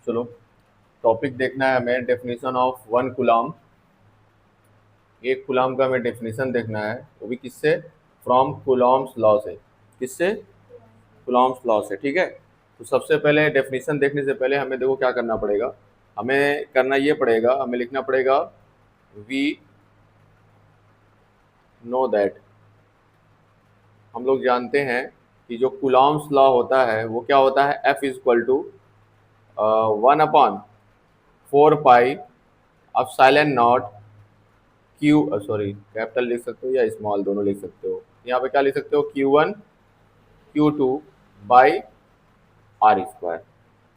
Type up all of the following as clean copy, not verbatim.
चलो, टॉपिक देखना है हमें, डेफिनेशन ऑफ वन कूलम। एक कूलम का हमें डेफिनेशन देखना है, वो भी किससे? फ्रॉम कूलम्स लॉ से। किससे? कूलम्स लॉ से। ठीक है, तो सबसे पहले डेफिनेशन देखने से पहले हमें देखो क्या करना पड़ेगा। हमें करना ये पड़ेगा, हमें लिखना पड़ेगा वी नो दैट। हम लोग जानते हैं कि जो कूलम्स लॉ होता है वो क्या होता है, F is equal to 1/4 pi epsilon not Q, sorry capital लिख सकते हो या स्मॉल, दोनों लिख सकते हो। यहाँ पे क्या लिख सकते हो, Q1 Q2 by are square.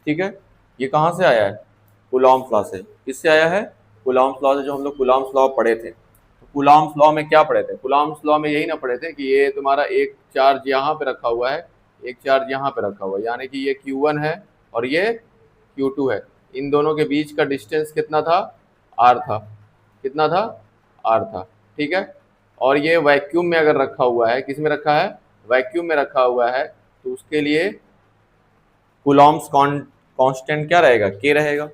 ठीक है, ये कहाँ से आया है? कूलम्स लॉ से। किससे आया है? कूलम्स लॉ से, जो हम लोग कूलम्स लॉ पढ़े थे। तो कूलम्स लॉ में क्या पढ़े थे? कूलम्स लॉ में यही ना पढ़े थे कि ये तुम्हारा एक चार्ज यहाँ पे रखा हुआ है, एक चार्ज यहाँ पे रखा हुआ है, यानी कि ये Q1 है और ये Q2 है। इन दोनों के बीच का डिस्टेंस कितना था? R था। कितना था? R था। ठीक है, और ये वैक्यूम में अगर रखा हुआ है, किस में रखा है? वैक्यूम में रखा हुआ है, तो उसके लिए कूलम्स कांस्टेंट क्या रहेगा? के रहेगा।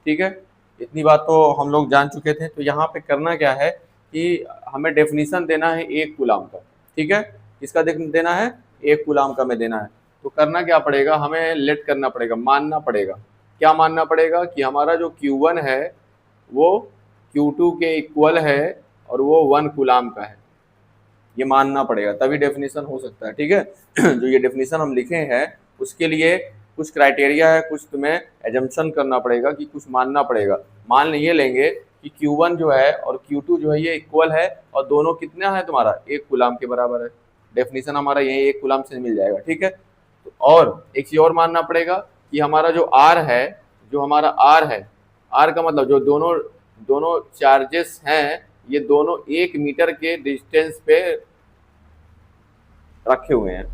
ठीक है, इतनी बात तो हम लोग जान चुके थे। तो यहाँ पे करना क्या है कि हमें डेफिनेशन देना है एक कूलम का। ठीक है, किसका देना है? एक कूलम का में देना है। तो करना क्या पड़ेगा, हमें लेट करना पड़ेगा, मानना पड़ेगा। क्या मानना पड़ेगा? कि हमारा जो Q1 है वो Q2 के इक्वल है और वो 1 कूलम का है। ये मानना पड़ेगा, तभी डेफिनेशन हो सकता है। ठीक है जो ये डेफिनेशन हम लिखे हैं उसके लिए कुछ क्राइटेरिया है, कुछ तुम्हें एजम्पशन करना पड़ेगा, कि कुछ मानना पड़ेगा। मान ये लेंगे कि Q1 जो है और Q2 जो है ये इक्वल है और दोनों कितना है तुम्हारा? एक कूलम के बराबर है। डेफिनेशन हमारा यही एक कूलम से मिल जाएगा। ठीक है, तो और एक चीज और मानना पड़ेगा कि हमारा जो R है, जो हमारा R है, R का मतलब जो दोनों दोनों चार्जेस हैं, ये दोनों 1 मीटर के डिस्टेंस पे रखे हुए हैं।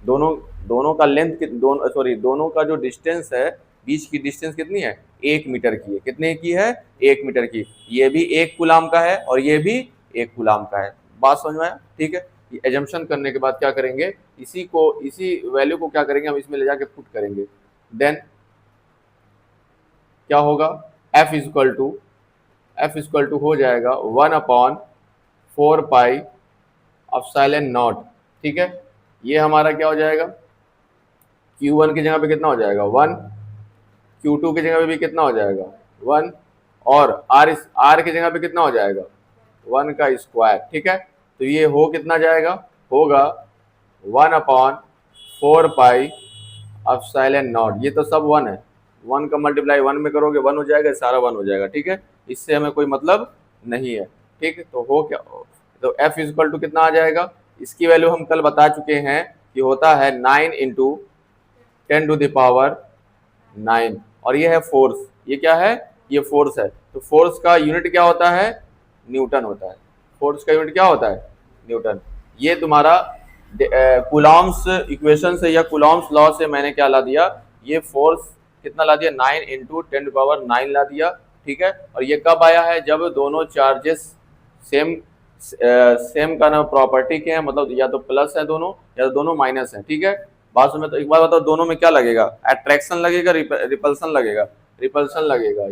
दोनों दोनों का लेंथ दोनों सॉरी दोनों का जो डिस्टेंस है, बीच की डिस्टेंस कितनी है? 1 मीटर की है। कितने की है? 1 मीटर की। ये भी एक कूलम का है और ये भी एक कूलम का है। बात समझ में आया? ठीक है, ये एजम्पशन करने के बाद क्या करेंगे, इसी वैल्यू को क्या करेंगे, हम इसमें ले जाके पुट करेंगे। देन क्या होगा, F इक्वल टू हो जाएगा 1/4 पाई एप्सिलॉन नॉट। ठीक है, ये हमारा क्या हो जाएगा, Q1 की जगह पे कितना हो जाएगा? 1, Q2 की जगह पे भी कितना हो जाएगा? 1, और R की जगह पे कितना हो जाएगा? 1 का स्क्वायर। ठीक है, तो ये हो कितना जाएगा, होगा 1/4 पाई एप्सिलॉन नॉट। ये तो सब 1 है, 1 का मल्टीप्लाई 1 में करोगे 1 हो जाएगा, सारा 1 हो जाएगा। ठीक है, इससे हमें कोई मतलब नहीं है। ठीक है, तो हो क्या, तो F इक्वल टू कितना आ जाएगा? इसकी वैल्यू हम कल बता चुके हैं कि होता है 9 इंटू 10⁹ और ये है फोर्स। ये क्या है? ये फोर्स है। तो फोर्स का यूनिट क्या होता है? न्यूटन होता है। फोर्स का यूनिट क्या होता है? न्यूटन। ये तुम्हारा कूलम्स इक्वेशन से या कूलम्स लॉ से मैंने क्या ला दिया, ये फोर्स कितना ला दिया? 9 इंटू 10⁹ ला दिया। ठीक है, और ये कब आया है? जब दोनों चार्जेस सेम सेम का ना प्रॉपर्टी के हैं, मतलब या तो प्लस है दोनों या तो दोनों माइनस है। ठीक है, बात समझ में? तो एक बात बताओ, दोनों में क्या लगेगा? अट्रैक्शन लगेगा, रिपल्सन लगेगा? रिपल्सन लगेगा।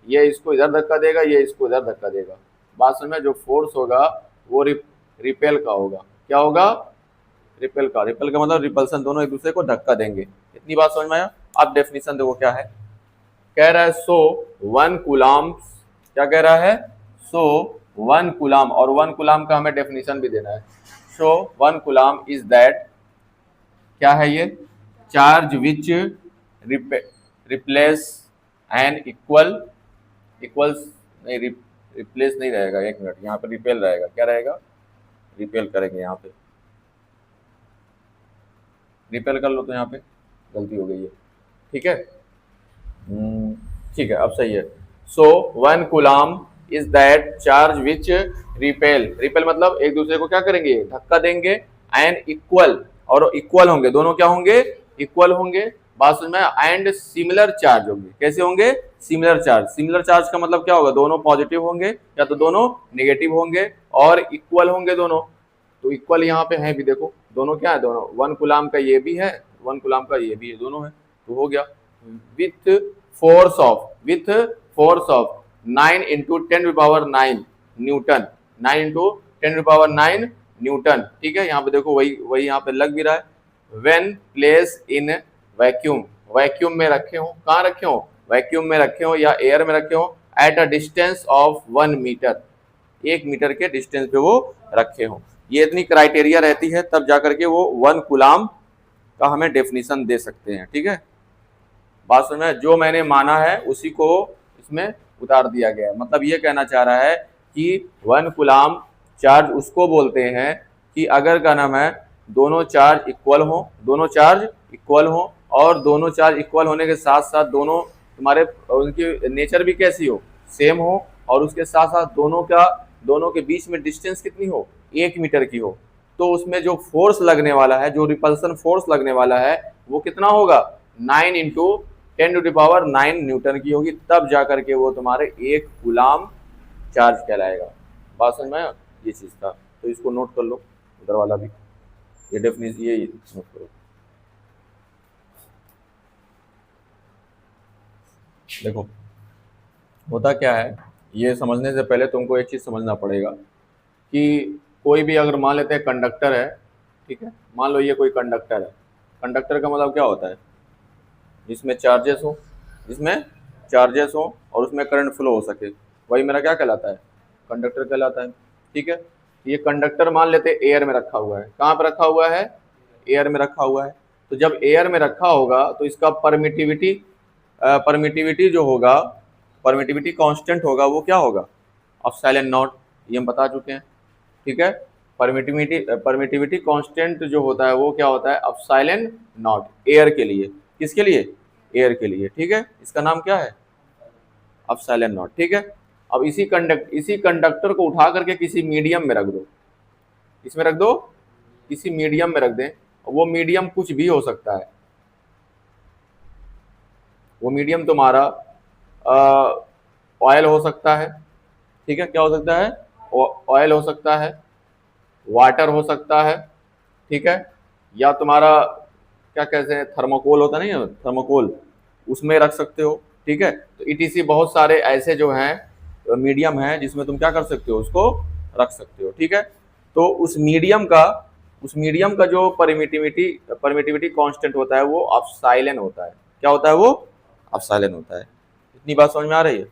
ये इसको इधर धक्का देगा, ये इसको इधर धक्का देगा। बात समझ में? जो फोर्स होगा वो रिपेल का होगा। क्या होगा? रिपेल का। रिपेल का मतलब रिपल्सन, दोनों एक दूसरे को धक्का देंगे। इतनी बात समझ में आया? अब डेफिनेशन देखो क्या है, कह रहा है सो 1 कूलम। क्या कह रहा है? सो 1 कूलम, और 1 कूलम का हमें डेफिनेशन भी देना है। सो 1 कूलम इज दैट, क्या है ये? Charge which replace N equals नहीं, रिप्लेस नहीं रहेगा, एक मिनट, यहाँ पे रिपेल रहेगा। क्या रहेगा? रिपेल करेंगे, यहाँ पे रिपेल कर लो, तो यहाँ पे गलती हो गई है। ठीक है, ठीक है, अब सही है। सो 1 coulomb is that charge which repel मतलब एक दूसरे को क्या करेंगे? धक्का देंगे। एंड इक्वल, और इक्वल होंगे, दोनों क्या होंगे? इक्वल होंगे। बात समझ में? एंड सिमिलर चार्ज होंगे। कैसे होंगे? Similar charge. सिमिलर चार्ज का मतलब क्या होगा? दोनों पॉजिटिव होंगे या तो दोनों नेगेटिव होंगे, और इक्वल होंगे दोनों। तो इक्वल यहाँ पे है भी, देखो दोनों क्या है, दोनों 1 कूलम का ये भी है, 1 कूलम का ये भी है, दोनों है। तो हो गया with force of 9 into 10⁹ Newton, 9 into 10⁹ Newton. ठीक है, यहाँ पे देखो वही वही यहाँ पे लग भी रहा है। When place in vacuum, vacuum में रखे हो, कहाँ रखे हो, वैक्यूम में रखे हो या एयर में रखे हो, at a distance of 1 metre, 1 metre के डिस्टेंस पे वो रखे हो। ये इतनी क्राइटेरिया रहती है तब जाकर के वो 1 कूलाम का हमें डेफिनेशन दे सकते हैं। ठीक है, बात समझ में, जो मैंने माना है उसी को इसमें उतार दिया गया है। मतलब ये कहना चाह रहा है कि 1 कूलाम चार्ज उसको बोलते हैं कि अगर का नाम है दोनों चार्ज इक्वल हो, दोनों चार्ज इक्वल हो, और दोनों चार्ज इक्वल होने के साथ साथ दोनों तुम्हारे उनकी नेचर भी कैसी हो, सेम हो, और उसके साथ साथ दोनों के बीच में डिस्टेंस कितनी हो, 1 मीटर की हो। तो उसमें जो फोर्स लगने वाला है, जो रिपल्सन फोर्स लगने वाला है, वो कितना होगा, 9 इंटू 10⁹ न्यूटन की होगी, तब जाकर के वो तुम्हारे 1 कूलाम चार्ज कहलाएगा। बात समझ में आया, ये चीज था, तो इसको नोट कर लो उधर वाला भी, ये डेफिनेशन ये नोट करो। देखो होता क्या है, ये समझने से पहले तुमको एक चीज समझना पड़ेगा कि कोई भी अगर मान लेते हैं कंडक्टर है, ठीक है, मान लो ये कोई कंडक्टर है, कंडक्टर का मतलब क्या होता है, जिसमें चार्जेस हो, जिसमें चार्जेस हो और उसमें करंट फ्लो हो सके, वही मेरा क्या कहलाता है, कंडक्टर कहलाता है। ठीक है, ये कंडक्टर मान लेते हैं एयर में रखा हुआ है, कहाँ पर रखा हुआ है, एयर में रखा हुआ है। तो जब एयर में रखा होगा तो इसका परमिटिविटी जो होगा, परमिटिविटी कांस्टेंट होगा, वो क्या होगा, एप्सिलॉन नॉट, ये हम बता चुके हैं। ठीक है, परमिटिविटी कांस्टेंट जो होता है वो क्या होता है, एप्सिलॉन नॉट, एयर के लिए, किसके लिए, एयर के लिए। ठीक है, इसका नाम क्या है, एप्सिलॉन नॉट। ठीक है, अब इसी कंडक्टर को उठा करके किसी मीडियम में रख दो, इसमें रख दो, किसी मीडियम में रख दें, वो मीडियम कुछ भी हो सकता है, वो मीडियम तुम्हारा ऑयल हो सकता है। ठीक है, क्या हो सकता है, ऑयल हो सकता है, वाटर हो सकता है। ठीक है, या तुम्हारा क्या कहते हैं, थर्मोकोल होता नहीं है, थर्मोकोल, उसमें रख सकते हो। ठीक है, तो ईटीसी बहुत सारे ऐसे जो हैं मीडियम हैं जिसमें तुम क्या कर सकते हो, उसको रख सकते हो। ठीक है, तो उस मीडियम का जो परमिटिविटी कांस्टेंट होता है वो एप्सिलॉन होता है। क्या होता है, वो एप्सिलॉन होता है। इतनी बात समझ में आ रही है।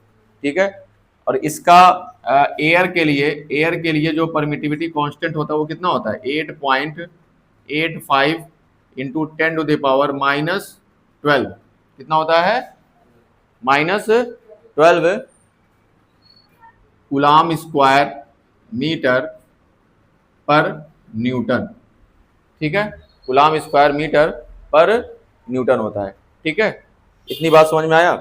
ठीक है, और इसका एयर के लिए जो परमिटिविटी कांस्टेंट होता है वो कितना होता है, 8.85 इंटू 10⁻⁻12, कितना होता है, -12 कूलाम स्क्वायर मीटर पर न्यूटन। ठीक है, कूलाम स्क्वायर मीटर पर न्यूटन होता है। ठीक है, इतनी बात समझ में आया।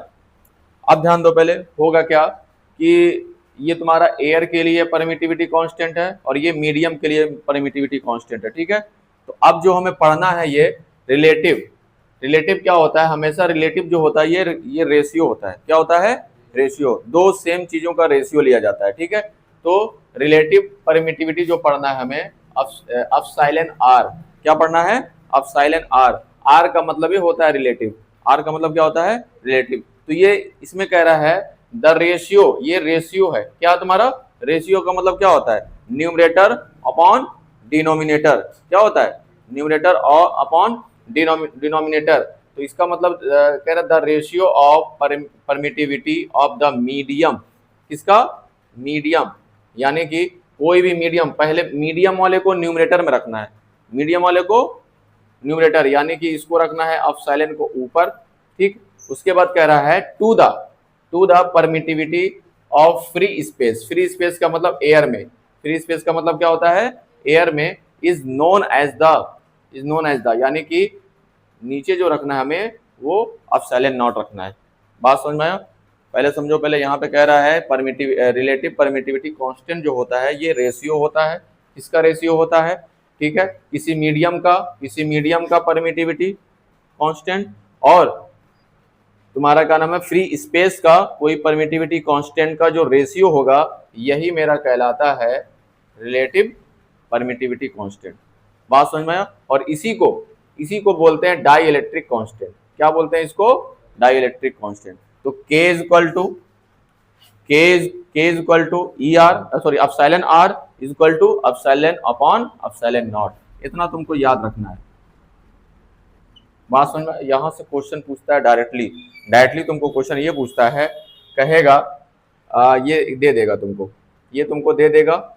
अब ध्यान दो, पहले होगा क्या कि ये तुम्हारा एयर के लिए परमिटिविटी कांस्टेंट है और ये मीडियम के लिए परमिटिविटी कांस्टेंट है। ठीक है, तो अब जो हमें पढ़ना है ये रिलेटिव क्या होता है, हमेशा रिलेटिव जो होता है ये रेशियो होता है। क्या होता है, रेशियो, दो सेम चीजों का रेशियो लिया जाता है। ठीक है, तो रिलेटिव परमिटिविटी जो पढ़ना है हमें, एप्सिलॉन आर, क्या पढ़ना है, एप्सिलॉन आर। आर का मतलब ये होता है रिलेटिव, आर का मतलब क्या होता है, रिलेटिव। तो ये इसमें कह रहा है द रेशियो, ये रेशियो है, क्या तुम्हारा, रेशियो का मतलब क्या होता है, न्यूमरेटर अपॉन डिनोमिनेटर। क्या होता है, न्यूमरेटर और अपॉन डिनोमिनेटर। तो इसका मतलब कह रहा है the ratio of permittivity of the medium, किसका, मीडियम, यानी कि कोई भी मीडियम, पहले मीडियम वाले को न्यूमरेटर में रखना है, मीडियम वाले को न्यूमरेटर, यानी कि इसको रखना है एप्सिलॉन को ऊपर। ठीक, उसके बाद कह रहा है to the permittivity of free space. Free space का मतलब एयर में, फ्री स्पेस का मतलब क्या होता है, एयर में, इज नोन एज द, यानी कि नीचे जो रखना है हमें वो एप्सिलॉन नॉट रखना है। बात समझ में आया। पहले समझो, पहले यहाँ पे कह रहा है रिलेटिव परमिटिविटी कांस्टेंट जो होता है ये रेशियो होता है। किसका रेशियो होता है, ठीक है, किसी मीडियम का परमिटिविटी कांस्टेंट, और तुम्हारा क्या नाम है, फ्री स्पेस का कोई परमिटिविटी कांस्टेंट का जो रेशियो होगा, यही मेरा कहलाता है रिलेटिव परमिटिविटी कांस्टेंट। बात समझ में आया। और इसी को बोलते हैं डाई इलेक्ट्रिक कांस्टेंट। क्या बोलते हैं इसको, डाई इलेक्ट्रिक कांस्टेंट। तो K is equal to E R, sorry epsilon R is equal to epsilon upon epsilon not. इतना तुमको याद रखना है। बात समझ में? यहाँ से क्वेश्चन पूछता है डायरेक्टली तुमको क्वेश्चन ये पूछता है, कहेगा ये दे देगा तुमको, ये तुमको दे देगा,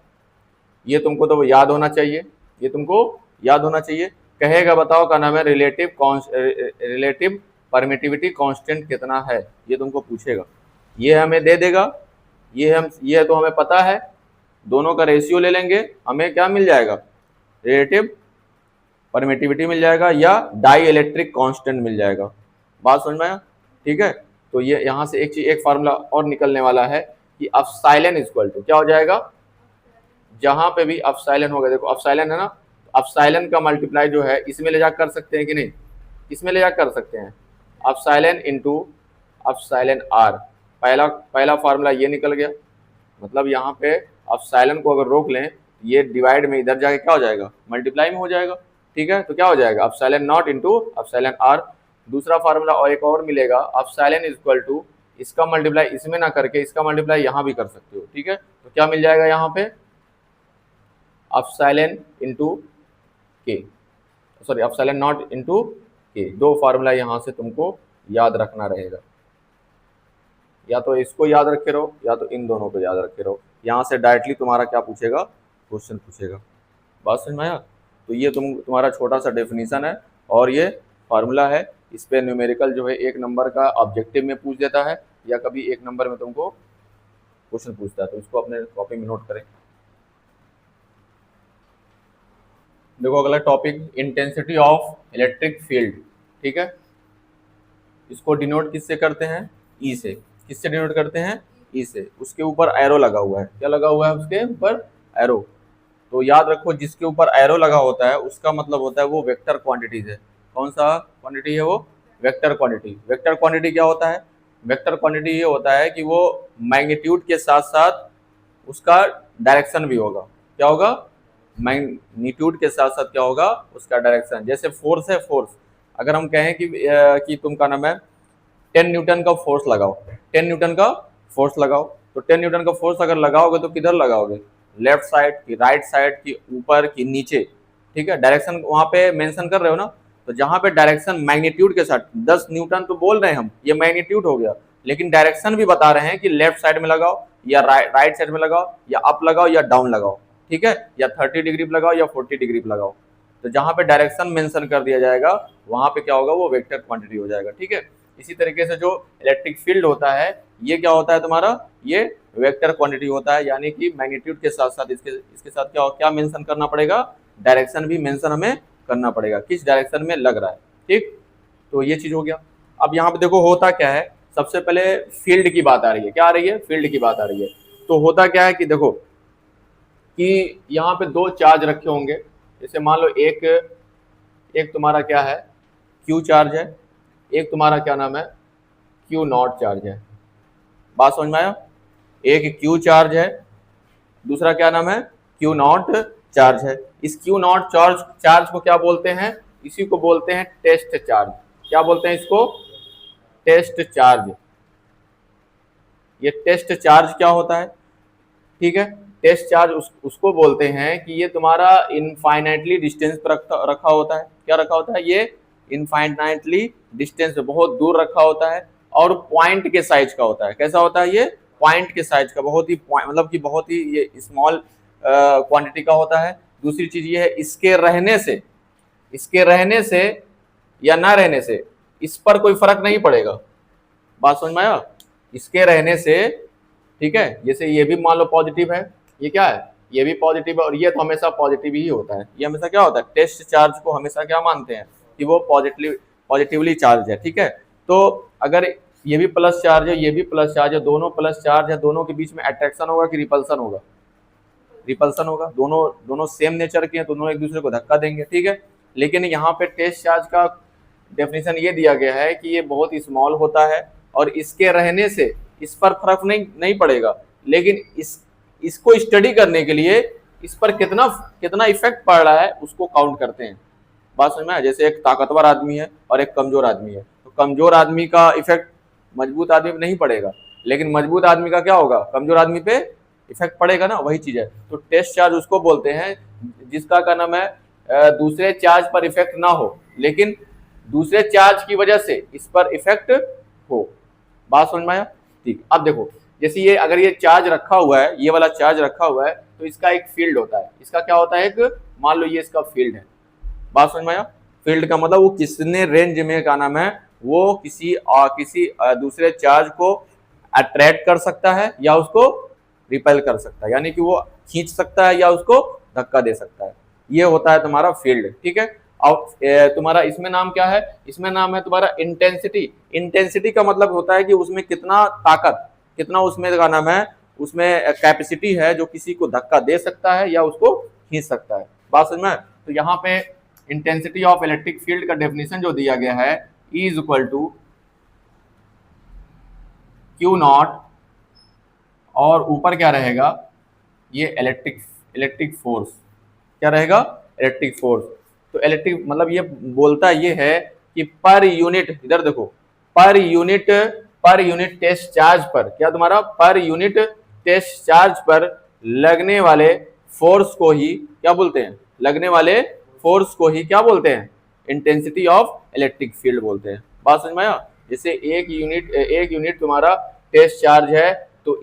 ये तुमको तो याद होना चाहिए, ये तुमको याद होना चाहिए। कहेगा बताओ का नाम है रिलेटिव परमिटिविटी कांस्टेंट कितना है, ये तुमको पूछेगा। ये हमें दे देगा, ये तो हमें पता है, दोनों का रेशियो ले लेंगे, हमें क्या मिल जाएगा, रिलेटिव परमिटिविटी मिल जाएगा या डाई इलेक्ट्रिक कांस्टेंट मिल जाएगा। बात समझ में आया? ठीक है, तो ये यहाँ से एक फार्मूला और निकलने वाला है कि एप्सिलॉन इक्वल टू क्या हो जाएगा, जहां पे भी एप्सिलॉन होगा, देखो एप्सिलॉन है ना, एप्सिलॉन का मल्टीप्लाई जो है इसमें ले जाकर कर सकते हैं कि नहीं, इसमें ले जाकर कर सकते हैं, एप्सिलॉन इनटू एप्सिलॉन आर। पहला फार्मूला ये निकल गया, मतलब यहाँ पे एप्सिलॉन को अगर रोक लें, ये डिवाइड में इधर जाके क्या हो जाएगा, मल्टीप्लाई में हो जाएगा। ठीक है, तो क्या हो जाएगा, epsilon not into epsilon R. दूसरा फार्मूला और एक और मिलेगा, एप्सिलॉन इक्वल टू, इसका मल्टीप्लाई इसमें ना करके इसका मल्टीप्लाई यहाँ भी कर सकते हो। ठीक है, तो क्या मिल जाएगा यहाँ पे, एप्सिलॉन इनटू के, सॉरी एप्सिलॉन नॉट इनटू के। दो फार्मूला यहाँ से तुमको याद रखना रहेगा, या तो इसको याद रखे रहो या तो इन दोनों को याद रखे रहो। यहाँ से डायरेक्टली तुम्हारा क्या पूछेगा, क्वेश्चन पूछेगा। बात समझ में आया? तो ये तुम्हारा छोटा सा डेफिनेशन है और ये फार्मूला है। इस पे न्यूमेरिकल जो है 1 नंबर का ऑब्जेक्टिव में पूछ देता है या कभी 1 नंबर में तुमको क्वेश्चन पूछता है, तो इसको अपने कॉपी में नोट करें। देखो अगला topic, intensity of electric field. ठीक है, इसको डिनोट किससे करते हैं, ई से। किससे डिनोट करते हैं, ई से। उसके ऊपर एरो लगा हुआ है, क्या लगा हुआ है उसके ऊपर, एरो। तो याद रखो जिसके ऊपर एरो लगा होता है उसका मतलब होता है वो वेक्टर क्वांटिटीज है। कौन सा क्वांटिटी है वो, वेक्टर क्वांटिटी। वेक्टर क्वांटिटी क्या होता है, वेक्टर क्वांटिटी ये होता है कि वो मैग्नीट्यूड के साथ साथ उसका डायरेक्शन भी होगा। क्या होगा, मैग्नीट्यूड के साथ साथ क्या होगा, उसका डायरेक्शन। जैसे फोर्स है, फोर्स अगर हम कहें कि तुम का नाम है 10 न्यूटन का फोर्स लगाओ, 10 न्यूटन का फोर्स लगाओ, तो 10 न्यूटन का फोर्स अगर लगाओगे तो किधर लगाओगे, लेफ्ट साइड की, राइट साइड की, ऊपर की, नीचे। ठीक है, डायरेक्शन वहां पे मेंशन कर रहे हो ना, तो जहां पे डायरेक्शन मैग्नीट्यूड के साथ, 10 न्यूटन तो बोल रहे हैं हम, ये मैग्नीट्यूड हो गया, लेकिन डायरेक्शन भी बता रहे हैं कि लेफ्ट साइड में लगाओ या राइट साइड में लगाओ या अप लगाओ या डाउन लगाओ। ठीक है, या 30 डिग्री पे लगाओ या 40 डिग्री पे लगाओ। तो जहां पे डायरेक्शन मेंशन कर दिया जाएगा वहां पे क्या होगा, वो वेक्टर क्वांटिटी हो जाएगा। ठीक है, इसी तरीके से जो इलेक्ट्रिक फील्ड होता है ये क्या होता है तुम्हारा, ये वेक्टर क्वांटिटी होता है, यानी कि मैग्नीट्यूड के साथ साथ इसके साथ क्या मेंशन करना पड़ेगा, डायरेक्शन भी मेंशन हमें करना पड़ेगा, किस डायरेक्शन में लग रहा है। ठीक, तो ये चीज हो गया। अब यहाँ पे देखो होता क्या है, सबसे पहले फील्ड की बात आ रही है, क्या आ रही है, फील्ड की बात आ रही है। तो होता क्या है कि देखो कि यहाँ पे 2 चार्ज रखे होंगे, जैसे मान लो एक तुम्हारा क्या है, क्यू चार्ज है, एक तुम्हारा क्या नाम है, क्यू नॉट चार्ज है। बात समझ में आया, एक क्यू चार्ज है, दूसरा क्या नाम है, क्यू नॉट चार्ज है। इस क्यू नॉट चार्ज को क्या बोलते हैं, इसी को बोलते हैं टेस्ट चार्ज। क्या बोलते हैं इसको, टेस्ट चार्ज। ये टेस्ट चार्ज क्या होता है, ठीक है, टेस्ट चार्ज उसको बोलते हैं कि ये तुम्हारा इनफाइनाइटली डिस्टेंस पर रखा होता है। क्या रखा होता है, ये इनफाइनाइटली डिस्टेंस पे बहुत दूर रखा होता है और पॉइंट के साइज का होता है। कैसा होता है, ये पॉइंट के साइज का, बहुत ही मतलब कि बहुत ही ये स्मॉल क्वांटिटी का होता है। दूसरी चीज ये है, इसके रहने से या ना रहने से इस पर कोई फर्क नहीं पड़ेगा। बात समझ में आया, इसके रहने से, ठीक है, जैसे ये भी मान लो पॉजिटिव है, ये क्या है, ये भी पॉजिटिव है और ये तो हमेशा पॉजिटिव ही होता है। ये हमेशा क्या होता है, टेस्ट चार्ज को हमेशा क्या मानते हैं कि वो पॉजिटिवली चार्ज है। ठीक है, तो अगर ये भी प्लस चार्ज है, ये भी प्लस चार्ज है, दोनों प्लस चार्ज है, दोनों के बीच में अट्रैक्शन होगा कि रिपल्सन होगा, रिपल्सन होगा। दोनों सेम नेचर के हैं तो दोनों एक दूसरे को धक्का देंगे। ठीक है, लेकिन यहाँ पे टेस्ट चार्ज का डेफिनेशन ये दिया गया है कि ये बहुत स्मॉल होता है और इसके रहने से इस पर फर्क नहीं पड़ेगा, लेकिन इसको स्टडी करने के लिए इस पर कितना इफेक्ट पड़ रहा है उसको काउंट करते हैं। बात समझ में आया, जैसे एक ताकतवर आदमी है और एक कमजोर आदमी है, तो कमजोर आदमी का इफेक्ट मजबूत आदमी पे नहीं पड़ेगा, लेकिन मजबूत आदमी का क्या होगा, कमजोर आदमी पे इफेक्ट पड़ेगा ना, वही चीज है। तो टेस्ट चार्ज उसको बोलते हैं जिसका क्या नाम है, दूसरे चार्ज पर इफेक्ट ना हो, लेकिन दूसरे चार्ज की वजह से इस पर इफेक्ट हो। बात समझ में आया? ठीक। अब देखो, जैसे ये अगर ये चार्ज रखा हुआ है, ये वाला चार्ज रखा हुआ है, तो इसका एक फील्ड होता है। इसका क्या होता है, एक मान लो ये इसका फील्ड है। बात समझ में आया? फील्ड का मतलब वो किसने रेंज में क्या नाम है, वो किसी दूसरे चार्ज को अट्रैक्ट कर सकता है या उसको रिपेल कर सकता है, यानी कि वो खींच सकता है या उसको धक्का दे सकता है। ये होता है तुम्हारा फील्ड, ठीक है। और तुम्हारा इसमें नाम क्या है, इसमें नाम है तुम्हारा इंटेंसिटी। इंटेंसिटी का मतलब होता है कि उसमें कितना ताकत, कितना उसमें का नाम है, उसमें कैपेसिटी है जो किसी को धक्का दे सकता है या उसको खींच सकता है। बात समझ में? तो यहाँ पे इंटेंसिटी ऑफ इलेक्ट्रिक फील्ड का डेफिनेशन जो दिया गया है, E is equal to Q not, और ऊपर क्या रहेगा, ये इलेक्ट्रिक फोर्स, क्या रहेगा, इलेक्ट्रिक फोर्स। तो इलेक्ट्रिक मतलब ये बोलता ये है कि पर यूनिट, इधर देखो, पर यूनिट टेस्ट चार्ज पर, क्या तुम्हारा पर यूनिट टेस्ट चार्ज पर लगने वाले फोर्स को ही क्या बोलते हैं, लगने वाले फोर्स को ही क्या बोलते हैं, इंटेंसिटी ऑफ इलेक्ट्रिक फील्ड बोलते हैं। बात समझ में आया? जैसे एक यूनिट तुम्हारा टेस्ट चार्ज है, तो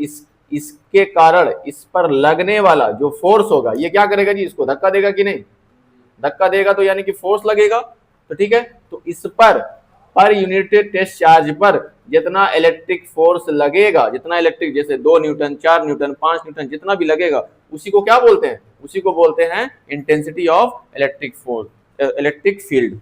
इसके कारण इस पर लगने वाला जो फोर्स होगा, ये क्या करेगा जी, इसको धक्का देगा कि नहीं, धक्का देगा, तो यानी कि फोर्स लगेगा। तो ठीक है, तो इस पर यूनिट टेस्ट चार्ज पर जितना इलेक्ट्रिक फोर्स लगेगा, जितना इलेक्ट्रिक, जैसे 2 न्यूटन, 4 न्यूटन, 5 न्यूटन, जितना भी लगेगा, उसी को क्या बोलते हैं, उसी को बोलते हैं intensity of electric force, electric field.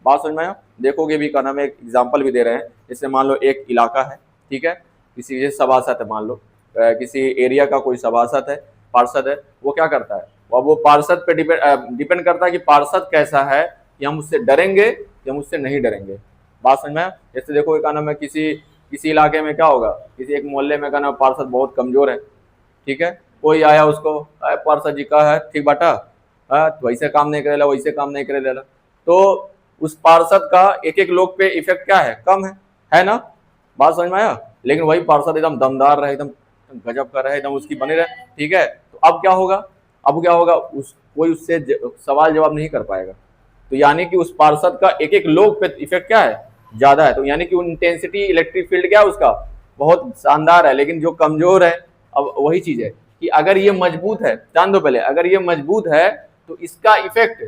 बात समझ में आया? देखोगे भी का नाम है, एक एग्जाम्पल भी दे रहे हैं। जैसे मान लो एक इलाका है, ठीक है, किसी सभासद है, मान लो किसी एरिया का कोई सभासद है, पार्षद है, वो क्या करता है, वो पार्षद पे डिपेंड करता है कि पार्षद कैसा है, कि हम उससे डरेंगे कि हम उससे नहीं डरेंगे। बात समझ में? जैसे देखो क्या नाम है, किसी इलाके में क्या होगा, किसी एक मोहल्ले में का नाम पार्षद बहुत कमजोर है, ठीक है, कोई आया उसको, पार्षद जी का है ठीक बाटा, वैसे काम नहीं करेला, वैसे काम नहीं करेला, तो उस पार्षद का एक एक लोग पे इफेक्ट क्या है, कम है ना। बात समझ में आया? लेकिन वही पार्षद एकदम दमदार रहे, एकदम गजब का रहे, एकदम उसकी बने रहे, ठीक है, तो अब क्या होगा, कोई उससे सवाल जवाब नहीं कर पाएगा। तो यानी कि उस पार्षद का एक एक लोग पे इफेक्ट क्या है, ज्यादा है। तो यानी कि इंटेंसिटी इलेक्ट्रिक फील्ड क्या है उसका, बहुत शानदार है। लेकिन जो कमजोर है, अब वही चीज है कि अगर ये मजबूत है, जान दो पहले, अगर ये मजबूत है तो इसका इफेक्ट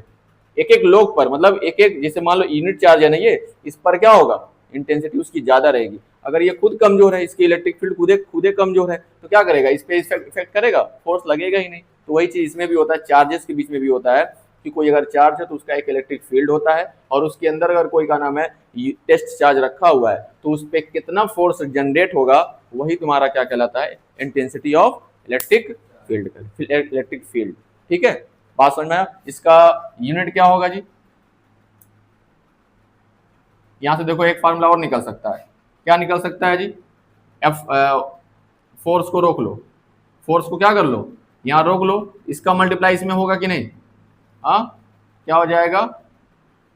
एक एक लोग पर, मतलब एक एक, जैसे मान लो यूनिट चार्ज है ना ये, इस पर क्या होगा, इंटेंसिटी उसकी ज्यादा रहेगी। अगर ये खुद कमजोर है, इसकी इलेक्ट्रिक फील्ड खुदे कमजोर है, तो क्या करेगा, इस पे इफेक्ट करेगा, फोर्स लगेगा ही नहीं। तो वही चीज इसमें भी होता है, चार्जेस के बीच में भी होता है कि कोई अगर चार्ज है तो उसका एक इलेक्ट्रिक फील्ड होता है, और उसके अंदर अगर कोई का नाम है टेस्ट चार्ज रखा हुआ है, तो उस पर कितना फोर्स जनरेट होगा, वही तुम्हारा क्या कहलाता है, इंटेंसिटी ऑफ इलेक्ट्रिक फील्ड। ठीक है, बात समझ में आया? इसका यूनिट क्या होगा जी, यहां से देखो एक फार्मूला और निकल सकता है। क्या निकल सकता है जी, एफ, फोर्स को रोक लो, फोर्स को क्या कर लो, यहां रोक लो, इसका मल्टीप्लाई इसमें होगा कि नहीं, हाँ, क्या हो जाएगा,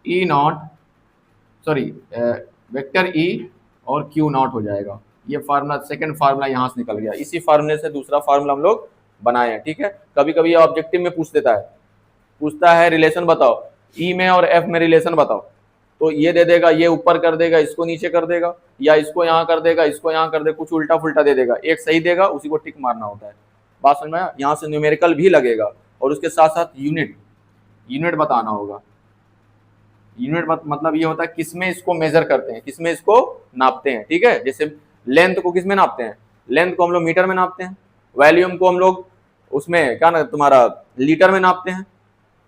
ई नॉट, सॉरी वेक्टर ई और क्यू नॉट हो जाएगा। ये फार्मूला, सेकंड फार्मूला यहां से निकल गया। इसी फार्मूले से दूसरा फार्मूला हम लोग बनाए हैं, ठीक है। कभी कभी ये ऑब्जेक्टिव में पूछता है रिलेशन बताओ, ई में और एफ में रिलेशन बताओ, तो ये दे देगा, ये ऊपर कर देगा, इसको नीचे कर देगा, या इसको यहाँ कर देगा, इसको यहाँ कर देगा, कुछ उल्टा फुल्टा दे देगा, एक सही देगा, उसी को टिक मारना होता है। बात समझ में आया? यहाँ से न्यूमेरिकल भी लगेगा, और उसके साथ साथ यूनिट बताना होगा। यूनिट मतलब ये होता है किसमें इसको मेजर करते हैं, किसमें इसको नापते हैं, ठीक है। जैसे लेंथ को किसमें नापते हैं, लेंथ को हम लोग मीटर में नापते हैं, वॉल्यूम को हम लोग उसमें क्या ना तुम्हारा लीटर में नापते हैं,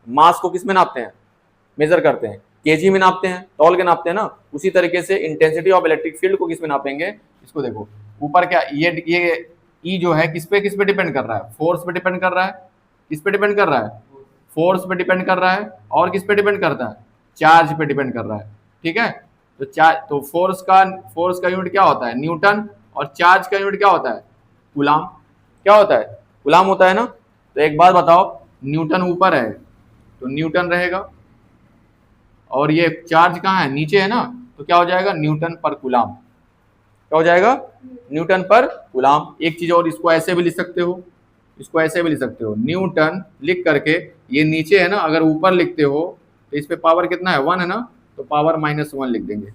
मास को किसमें नापते हैं, मेजर करते हैं, केजी में नापते हैं, तौल के नापते हैं ना। उसी तरीके से इंटेंसिटी ऑफ इलेक्ट्रिक फील्ड को किसमें नापेंगे, इसको देखो ऊपर क्या, ये ई जो है किस पे डिपेंड कर रहा है, फोर्स पे डिपेंड कर रहा है, किस पे डिपेंड कर रहा है, फोर्स पे डिपेंड कर रहा है, और किस पे डिपेंड करता है, चार्ज पे डिपेंड कर रहा है, ठीक है। तो फोर्स का यूनिट क्या होता है, न्यूटन, और चार्ज का यूनिट क्या होता है, कूलाम। क्या होता है, कूलाम होता है ना। तो एक बात बताओ, न्यूटन ऊपर है तो न्यूटन रहेगा, और ये चार्ज कहाँ है, नीचे है ना, तो क्या हो जाएगा, न्यूटन पर कूलाम। क्या हो जाएगा, न्यूटन पर कूलाम। एक चीज और, इसको ऐसे भी लिख सकते हो, इसको ऐसे भी लिख सकते हो, न्यूटन लिख करके, ये नीचे है ना, अगर ऊपर लिखते हो तो इस पे पावर कितना है, 1 है ना, तो पावर -1 लिख देंगे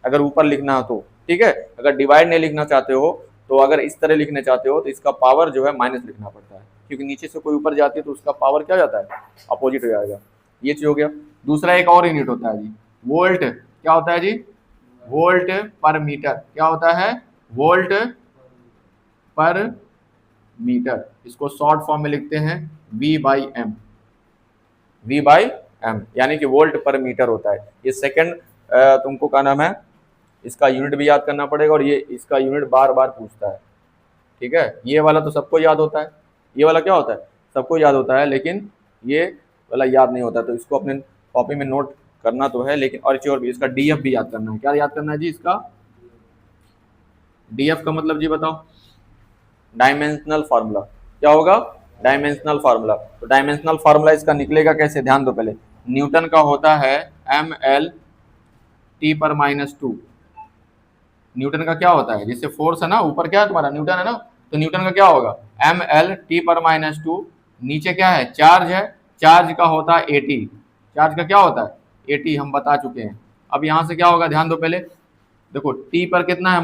अगर ऊपर लिखना हो तो, ठीक है। अगर डिवाइड नहीं लिखना चाहते हो, तो अगर इस तरह लिखना चाहते हो तो इसका पावर जो है माइनस लिखना पड़ता है, क्योंकि नीचे से कोई ऊपर जाती है तो उसका पावर क्या हो जाता है, अपोजिट हो जाएगा। ये चीज हो गया। दूसरा एक और यूनिट होता है जी, वोल्ट। क्या होता है जी, वोल्ट पर मीटर। क्या होता है, वोल्ट पर मीटर। इसको शॉर्ट फॉर्म में लिखते हैं V/m, V/m, यानी कि वोल्ट पर मीटर होता है। ये सेकंड तुमको क्या नाम है, इसका यूनिट भी याद करना पड़ेगा, और ये इसका यूनिट बार बार पूछता है, ठीक है। ये वाला तो सबको याद होता है, ये वाला क्या होता है, सबको याद होता है, लेकिन ये वाला याद नहीं होता, तो इसको अपने कॉपी में नोट करना तो है, लेकिन और चीज और भी, इसका DF भी याद करना है। क्या याद करना है जी, इसका DF का मतलब जी बताओ, डायमेंशनल फार्मूला। क्या होगा, डायमेंशनल फार्मूला। तो डायमेंशनल फार्मूला इसका निकलेगा कैसे, ध्यान दो पहले। न्यूटन का होता है mL/T/-2। न्यूटन का क्या होता है, जिससे फोर्स है ना, ऊपर क्या है तुम्हारा, न्यूटन है ना, तो न्यूटन का क्या होगा, mL/T/-2। नीचे क्या है, चार्ज है, चार्ज का होता है AT। चार्ज का क्या होता है, AT, हम बता चुके हैं। अब यहाँ से क्या होगा, ध्यान दो पहले, देखो T पर कितना है,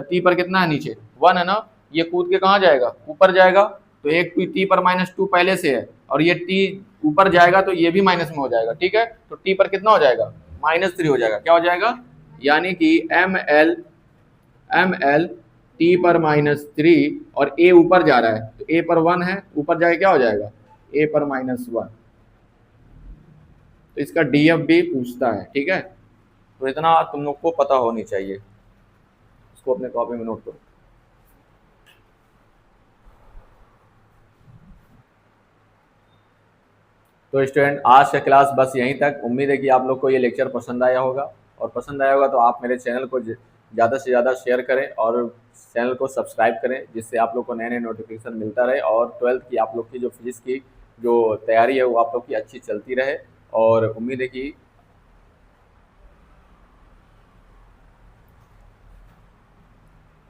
T पर कितना है, नीचे 1 है ना, ये कूद के कहाँ जाएगा, ऊपर जाएगा, तो एक T पर -2 पहले से है, और ये T ऊपर जाएगा तो ये भी माइनस में हो जाएगा, ठीक है। तो T पर कितना हो जाएगा, -3 हो जाएगा। क्या हो जाएगा, यानी कि ml T/-3, और A ऊपर जा रहा है, तो A पर 1 है, ऊपर जाके क्या हो जाएगा, A पर -1। तो इसका DF भी पूछता है, ठीक है। तो इतना तुम लोग को पता होनी चाहिए, इसको अपने कॉपी में नोट करो। तो स्टूडेंट, आज का क्लास बस यहीं तक। उम्मीद है कि आप लोग को ये लेक्चर पसंद आया होगा, और पसंद आया होगा तो आप मेरे चैनल को ज़्यादा से ज़्यादा शेयर करें, और चैनल को सब्सक्राइब करें, जिससे आप लोग को नए नए नोटिफिकेशन मिलता रहे, और 12th की आप लोग की जो फिजिक्स की जो तैयारी है वो आप लोग की अच्छी चलती रहे। और उम्मीद है कि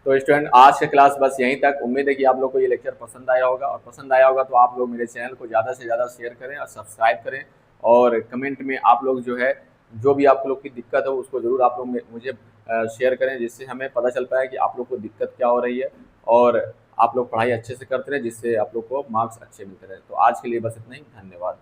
तो स्टूडेंट, आज का क्लास बस यहीं तक। उम्मीद है कि आप लोग को ये लेक्चर पसंद आया होगा, और पसंद आया होगा तो आप लोग मेरे चैनल को ज़्यादा से ज़्यादा शेयर करें और सब्सक्राइब करें, और कमेंट में आप लोग जो है, जो भी आप लोग की दिक्कत है उसको ज़रूर आप लोग मुझे शेयर करें, जिससे हमें पता चल पाए कि आप लोग को दिक्कत क्या हो रही है, और आप लोग पढ़ाई अच्छे से करते रहे, जिससे आप लोग को मार्क्स अच्छे मिलते रहे। तो आज के लिए बस इतना ही, धन्यवाद।